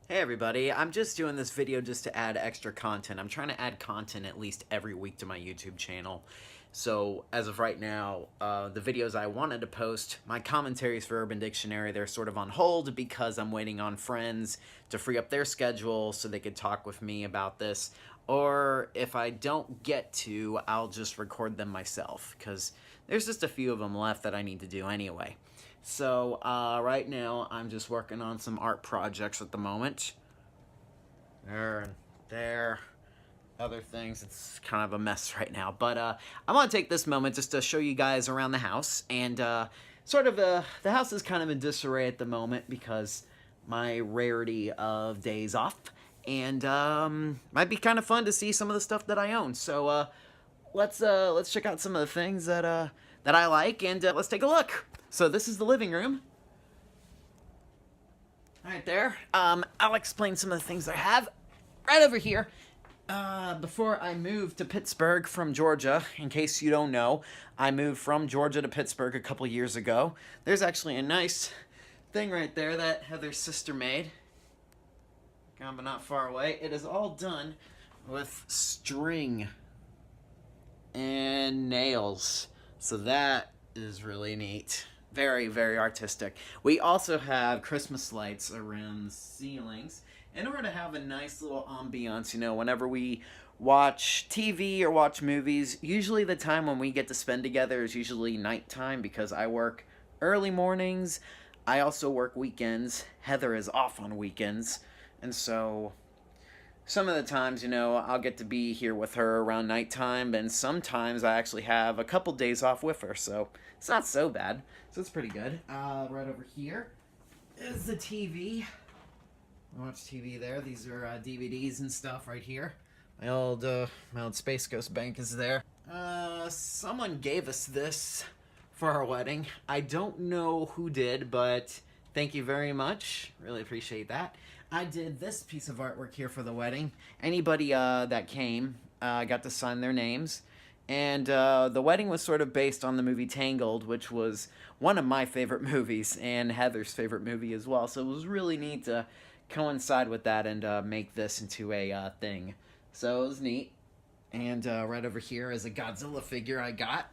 Hey everybody, I'm just doing this video just to add extra content. I'm trying to add content at least every week to my YouTube channel. So as of right now, the videos I wanted to post, my commentaries for Urban Dictionary, they're sort of on hold because I'm waiting on friends to free up their schedule so they could talk with me about this. Or if I don't get to, I'll just record them myself because there's just a few of them left that I need to do anyway. So right now I'm just working on some art projects at the moment. There and there, other things. It's kind of a mess right now. But I want to take this moment just to show you guys around the house. And the house is kind of in disarray at the moment because my rarity of days off. And might be kind of fun to see some of the stuff that I own. So let's check out some of the things that I like, and let's take a look. So this is the living room. Right there. I'll explain some of the things I have right over here. Before I moved to Pittsburgh from Georgia, in case you don't know, I moved from Georgia to Pittsburgh a couple years ago. There's actually a nice thing right there that Heather's sister made. Kind of not far away. It is all done with string and nails. So that is really neat. Very, very artistic. We also have Christmas lights around the ceilings in order to have a nice little ambiance, whenever we watch TV or watch movies. Usually the time when we get to spend together is usually nighttime because I work early mornings. I also work weekends. Heather is off on weekends. And so some of the times, I'll get to be here with her around nighttime, and sometimes I actually have a couple days off with her, so it's not so bad. So it's pretty good. Right over here is the TV. I watch TV there. These are DVDs and stuff right here. My old Space Ghost bank is there. Someone gave us this for our wedding. I don't know who did, but thank you very much. Really appreciate that. I did this piece of artwork here for the wedding. Anybody that came got to sign their names. And the wedding was sort of based on the movie Tangled, which was one of my favorite movies and Heather's favorite movie as well. So it was really neat to coincide with that and make this into a thing. So it was neat. And right over here is a Godzilla figure I got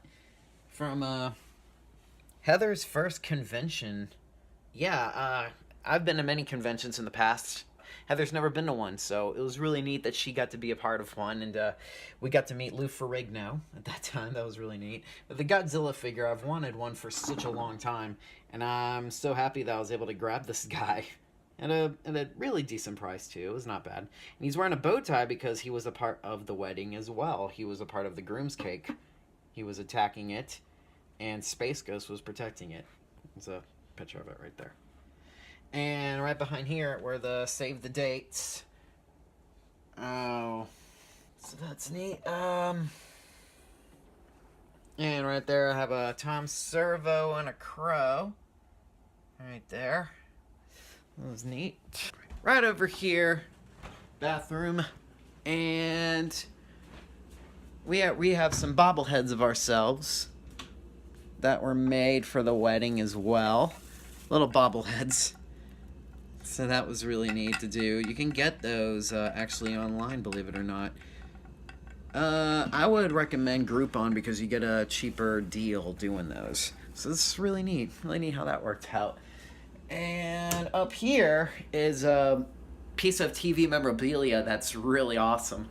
from Heather's first convention. Yeah, I've been to many conventions in the past. Heather's never been to one, so it was really neat that she got to be a part of one, and we got to meet Lou Ferrigno at that time. That was really neat. But the Godzilla figure, I've wanted one for such a long time, and I'm so happy that I was able to grab this guy at a really decent price, too. It was not bad. And he's wearing a bow tie because he was a part of the wedding as well. He was a part of the groom's cake. He was attacking it, and Space Ghost was protecting it. There's a picture of it right there. And right behind here were the save the dates. Oh, so that's neat. And right there I have a Tom Servo and a crow. Right there. That was neat. Right over here, bathroom, and we have some bobbleheads of ourselves that were made for the wedding as well. Little bobbleheads. So that was really neat to do. You can get those actually online, believe it or not. I would recommend Groupon because you get a cheaper deal doing those. So this is really neat. Really neat how that worked out. And up here is a piece of TV memorabilia that's really awesome.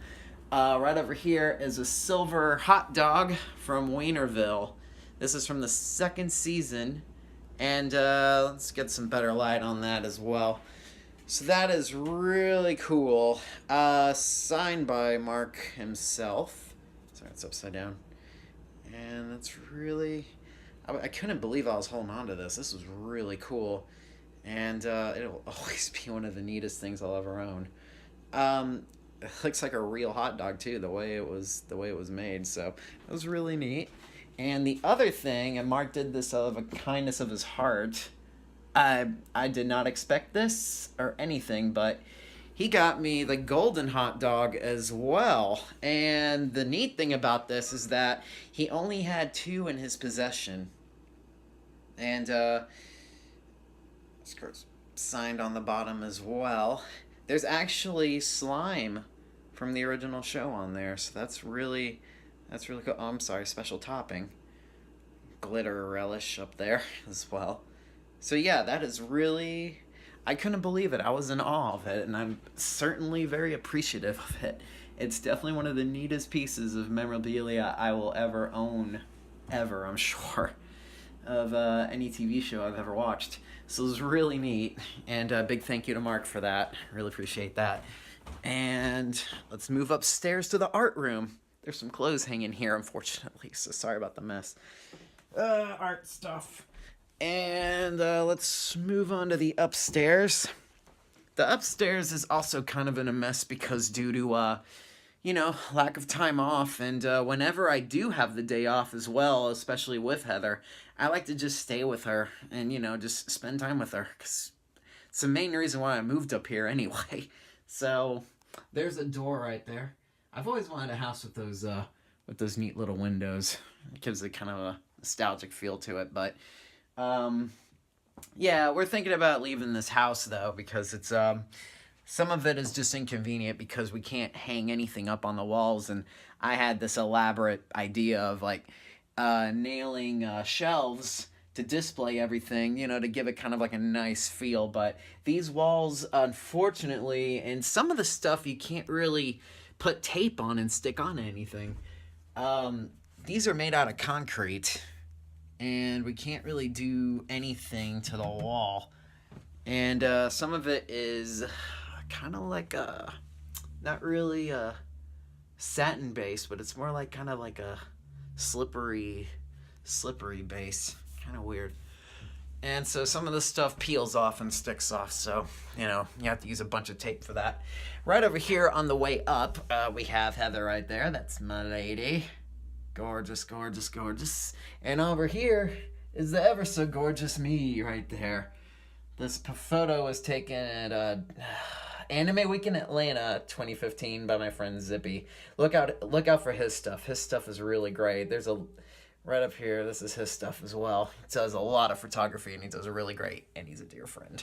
Right over here is a silver hot dog from Wienerville. This is from the second season. And let's get some better light on that as well. So that is really cool. Signed by Mark himself. Sorry, it's upside down. And that's really... I couldn't believe I was holding on to this. This was really cool. And it'll always be one of the neatest things I'll ever own. It looks like a real hot dog too, the way it was made. So it was really neat. And the other thing, and Mark did this out of a kindness of his heart, I did not expect this or anything, but he got me the golden hot dog as well. And the neat thing about this is that he only had 2 in his possession. And, signed on the bottom as well. There's actually slime from the original show on there, so that's really cool. Oh, I'm sorry, special topping. Glitter relish up there as well. So yeah, that is really, I couldn't believe it. I was in awe of it, and I'm certainly very appreciative of it. It's definitely one of the neatest pieces of memorabilia I will ever own, ever, I'm sure, of any TV show I've ever watched. So it was really neat, and a big thank you to Mark for that. Really appreciate that. And let's move upstairs to the art room. There's some clothes hanging here, unfortunately, so sorry about the mess. Art stuff. And let's move on to the upstairs. The upstairs is also kind of in a mess because due to, lack of time off. And whenever I do have the day off as well, especially with Heather, I like to just stay with her and, just spend time with her. Because it's the main reason why I moved up here anyway. So there's a door right there. I've always wanted a house with those neat little windows. It gives it kind of a nostalgic feel to it, but yeah, we're thinking about leaving this house though because it's some of it is just inconvenient because we can't hang anything up on the walls, and I had this elaborate idea of like nailing shelves to display everything, to give it kind of like a nice feel, but these walls, unfortunately, and some of the stuff you can't really put tape on and stick on anything. These are made out of concrete, and we can't really do anything to the wall. And some of it is kind of like not really satin base, but it's more like kind of like a slippery base. Kind of weird. And so some of the stuff peels off and sticks off, so, you have to use a bunch of tape for that. Right over here on the way up, we have Heather right there. That's my lady. Gorgeous, gorgeous, gorgeous. And over here is the ever so gorgeous me right there. This photo was taken at Anime Week in Atlanta 2015 by my friend Zippy. Look out for his stuff. His stuff is really great. There's a right up here, this is his stuff as well. He does a lot of photography, and he does really great, and he's a dear friend.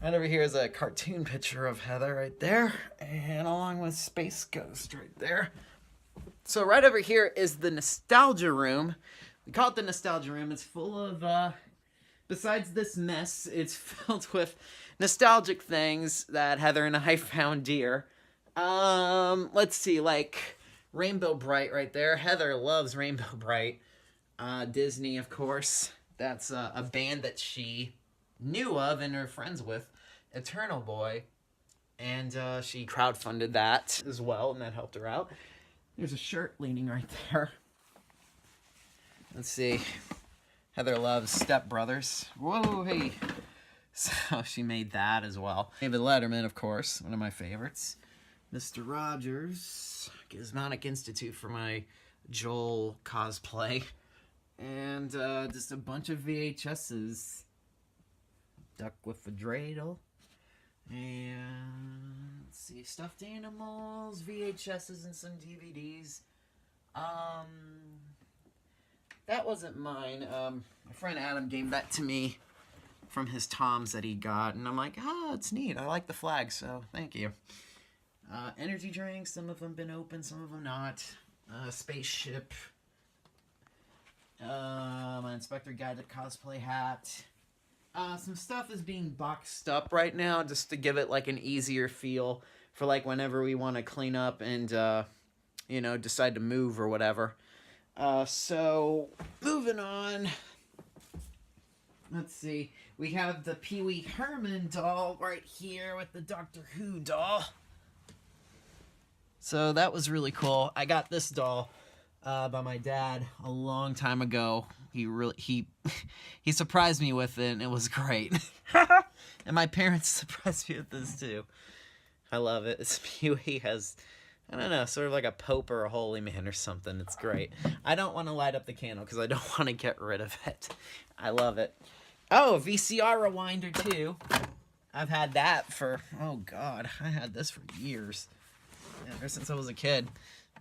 Right over here is a cartoon picture of Heather right there, and along with Space Ghost right there. So right over here is the nostalgia room. We call it the nostalgia room. It's full of, besides this mess, it's filled with nostalgic things that Heather and I found dear. Let's see, like Rainbow Bright right there. Heather loves Rainbow Bright. Disney, of course. That's a band that she knew of and are friends with, Eternal Boy. And she crowdfunded that as well, and that helped her out. There's a shirt leaning right there. Let's see. Heather loves Step Brothers. Whoa, hey. So she made that as well. David Letterman, of course, one of my favorites. Mr. Rogers. Gizmonic Institute for my Joel cosplay. And just a bunch of VHSs. Duck with the Dreidel. And let's see, stuffed animals, VHSs, and some DVDs. That wasn't mine. My friend Adam gave that to me from his Toms that he got, and I'm like, it's neat. I like the flag, so thank you. Energy drinks, some of them been open, some of them not. Spaceship. My Inspector Gadget cosplay hat. Some stuff is being boxed up right now just to give it like an easier feel for like whenever we want to clean up and, decide to move or whatever. So moving on. Let's see. We have the Pee Wee Herman doll right here with the Doctor Who doll. So that was really cool. I got this doll by my dad a long time ago. He surprised me with it, and it was great. And my parents surprised me with this too. I love it. It's Pee Wee has, I don't know, sort of like a pope or a holy man or something. It's great. I don't want to light up the candle because I don't want to get rid of it. I love it. Oh, VCR rewinder too. I've had that for, oh God, I had this for years. Yeah, ever since I was a kid.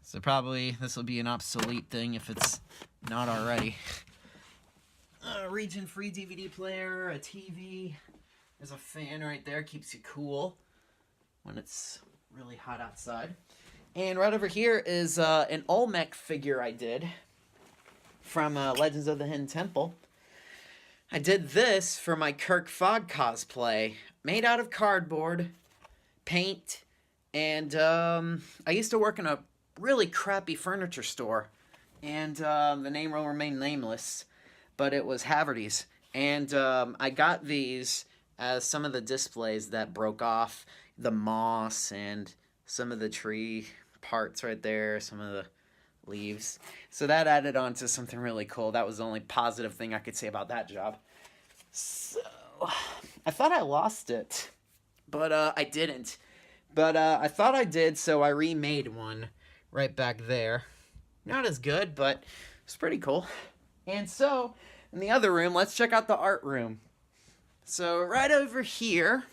So probably this will be an obsolete thing if it's not already. Region-free DVD player, a TV. There's a fan right there, keeps you cool. when it's really hot outside. And right over here is an Olmec figure I did from Legends of the Hidden Temple. I did this for my Kirk Fogg cosplay, made out of cardboard, paint, and I used to work in a really crappy furniture store, and the name will remain nameless, but it was Haverty's. And I got these as some of the displays that broke off, the moss and some of the tree parts right there, some of the leaves. So that added on to something really cool. That was the only positive thing I could say about that job. So I thought I lost it, but I didn't. But I thought I did, so I remade one right back there. Not as good, but it's pretty cool. And so, in the other room, let's check out the art room. So right over here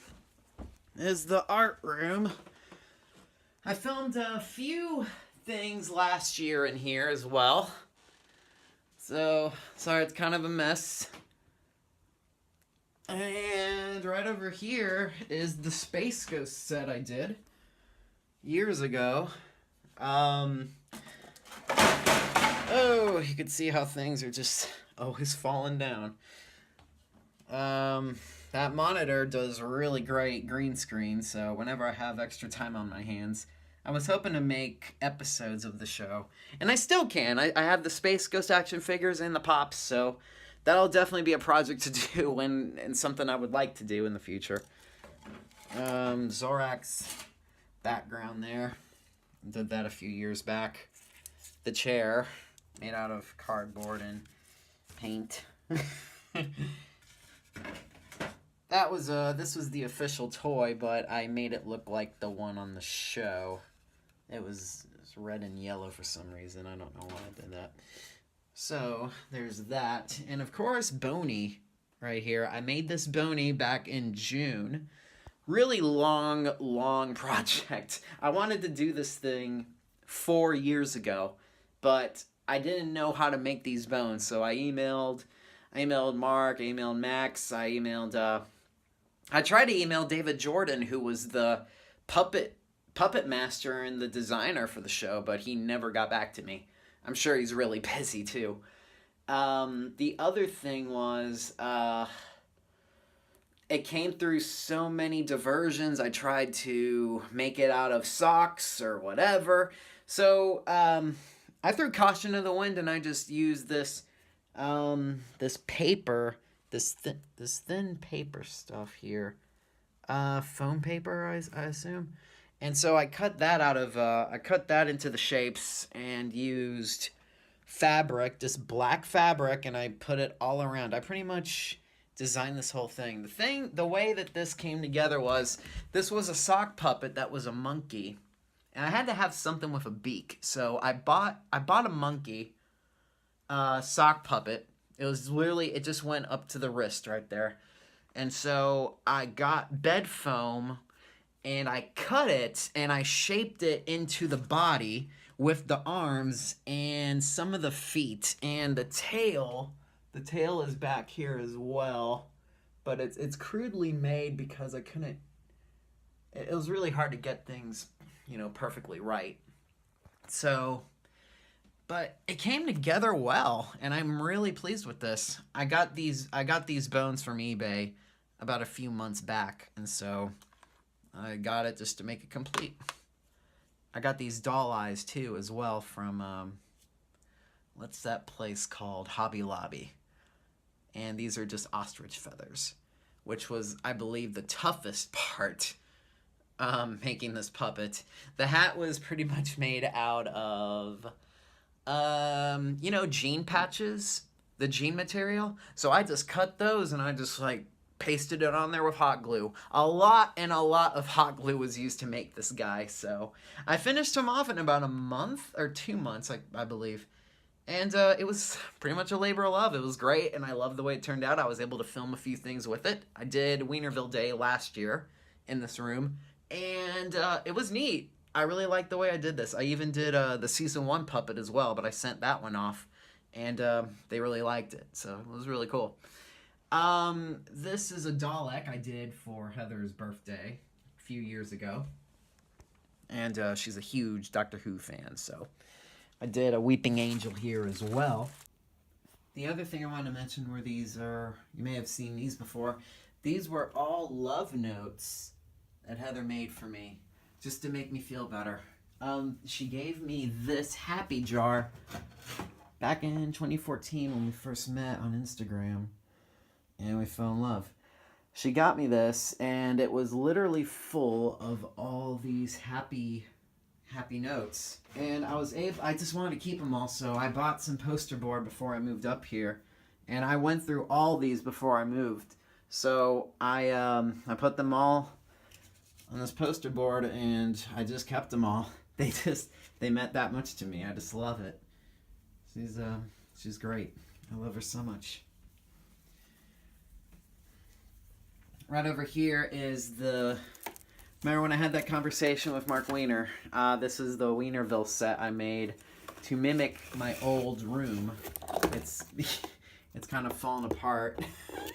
is the art room. I filmed a few things last year in here as well. So, sorry it's kind of a mess. And right over here is the Space Ghost set I did years ago. Oh, you can see how things are just always falling down. That monitor does really great green screen, so whenever I have extra time on my hands, I was hoping to make episodes of the show. And I still can. I have the Space Ghost action figures and the pops, so that'll definitely be a project to do and something I would like to do in the future. Zorak's background there. Did that a few years back. The chair, made out of cardboard and paint. That was this was the official toy, but I made it look like the one on the show. It was red and yellow for some reason. I don't know why I did that. So there's that, and of course Boney right here. I made this Boney back in June. Really long project. I wanted to do this thing 4 years ago, but I didn't know how to make these bones, so I emailed Mark, I emailed Max, I tried to email David Jordan, who was the puppet master and the designer for the show, but he never got back to me. I'm sure he's really busy too. The other thing was, it came through so many diversions. I tried to make it out of socks or whatever. So I threw caution to the wind and I just used this this paper, this thin paper stuff here, foam paper, I assume. And so I cut that out of I cut that into the shapes and used fabric, this black fabric, and I put it all around. I pretty much designed this whole thing. The way that this came together was, this was a sock puppet that was a monkey, and I had to have something with a beak. So I bought a monkey sock puppet. It was literally, it just went up to the wrist right there. And so I got bed foam and I cut it and I shaped it into the body with the arms and some of the feet and the tail. The tail is back here as well, but it's crudely made because I couldn't, it was really hard to get things, perfectly right. So, but it came together well, and I'm really pleased with this. I got these bones from eBay about a few months back, and so I got it just to make it complete. I got these doll eyes too as well from what's that place called? Hobby Lobby. And these are just ostrich feathers, which was, I believe, the toughest part making this puppet. The hat was pretty much made out of jean patches, the jean material. So I just cut those and I just pasted it on there with hot glue. A lot of hot glue was used to make this guy. So I finished him off in about a month or 2 months, I believe. And it was pretty much a labor of love. It was great, and I loved the way it turned out. I was able to film a few things with it. I did Wienerville Day last year in this room, and it was neat. I really liked the way I did this. I even did the Season 1 puppet as well, but I sent that one off, and they really liked it, so it was really cool. This is a Dalek I did for Heather's birthday few years ago. And she's a huge Doctor Who fan, so I did a Weeping Angel here as well. The other thing I want to mention were these are, you may have seen these before. These were all love notes that Heather made for me, just to make me feel better. She gave me this happy jar back in 2014 when we first met on Instagram, and we fell in love. She got me this, and it was literally full of all these happy notes. And I just wanted to keep them all, so I bought some poster board before I moved up here, and I went through all these before I moved. So I put them all on this poster board, and I just kept them all. They meant that much to me. I just love it. She's great. I love her so much. Right over here is remember when I had that conversation with Mark Weiner? This is the Weinerville set I made to mimic my old room. It's kind of fallen apart.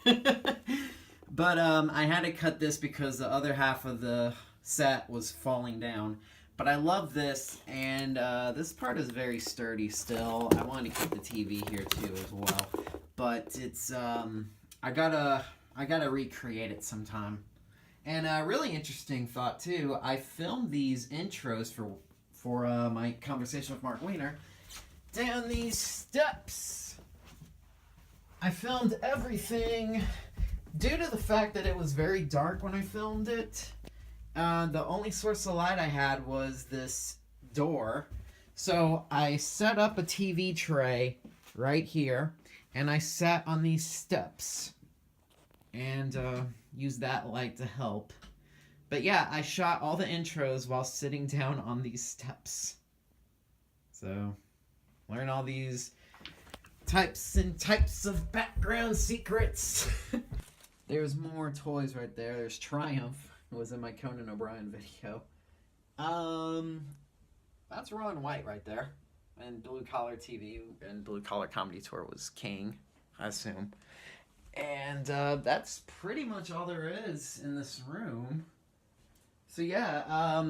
But I had to cut this because the other half of the set was falling down. But I love this, and this part is very sturdy still. I wanted to keep the TV here too as well. But it's, I gotta recreate it sometime. And a really interesting thought too, I filmed these intros for my conversation with Mark Weiner down these steps. I filmed everything due to the fact that it was very dark when I filmed it. The only source of light I had was this door. So I set up a TV tray right here, and I sat on these steps and used that light to help. But yeah, I shot all the intros while sitting down on these steps. So, learn all these types and types of background secrets. There's more toys right there. There's Triumph. It was in my Conan O'Brien video. That's Ron White right there. And Blue Collar TV and Blue Collar Comedy Tour was king, I assume. And that's pretty much all there is in this room. So yeah,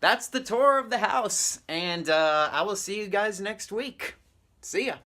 that's the tour of the house. And I will see you guys next week. See ya.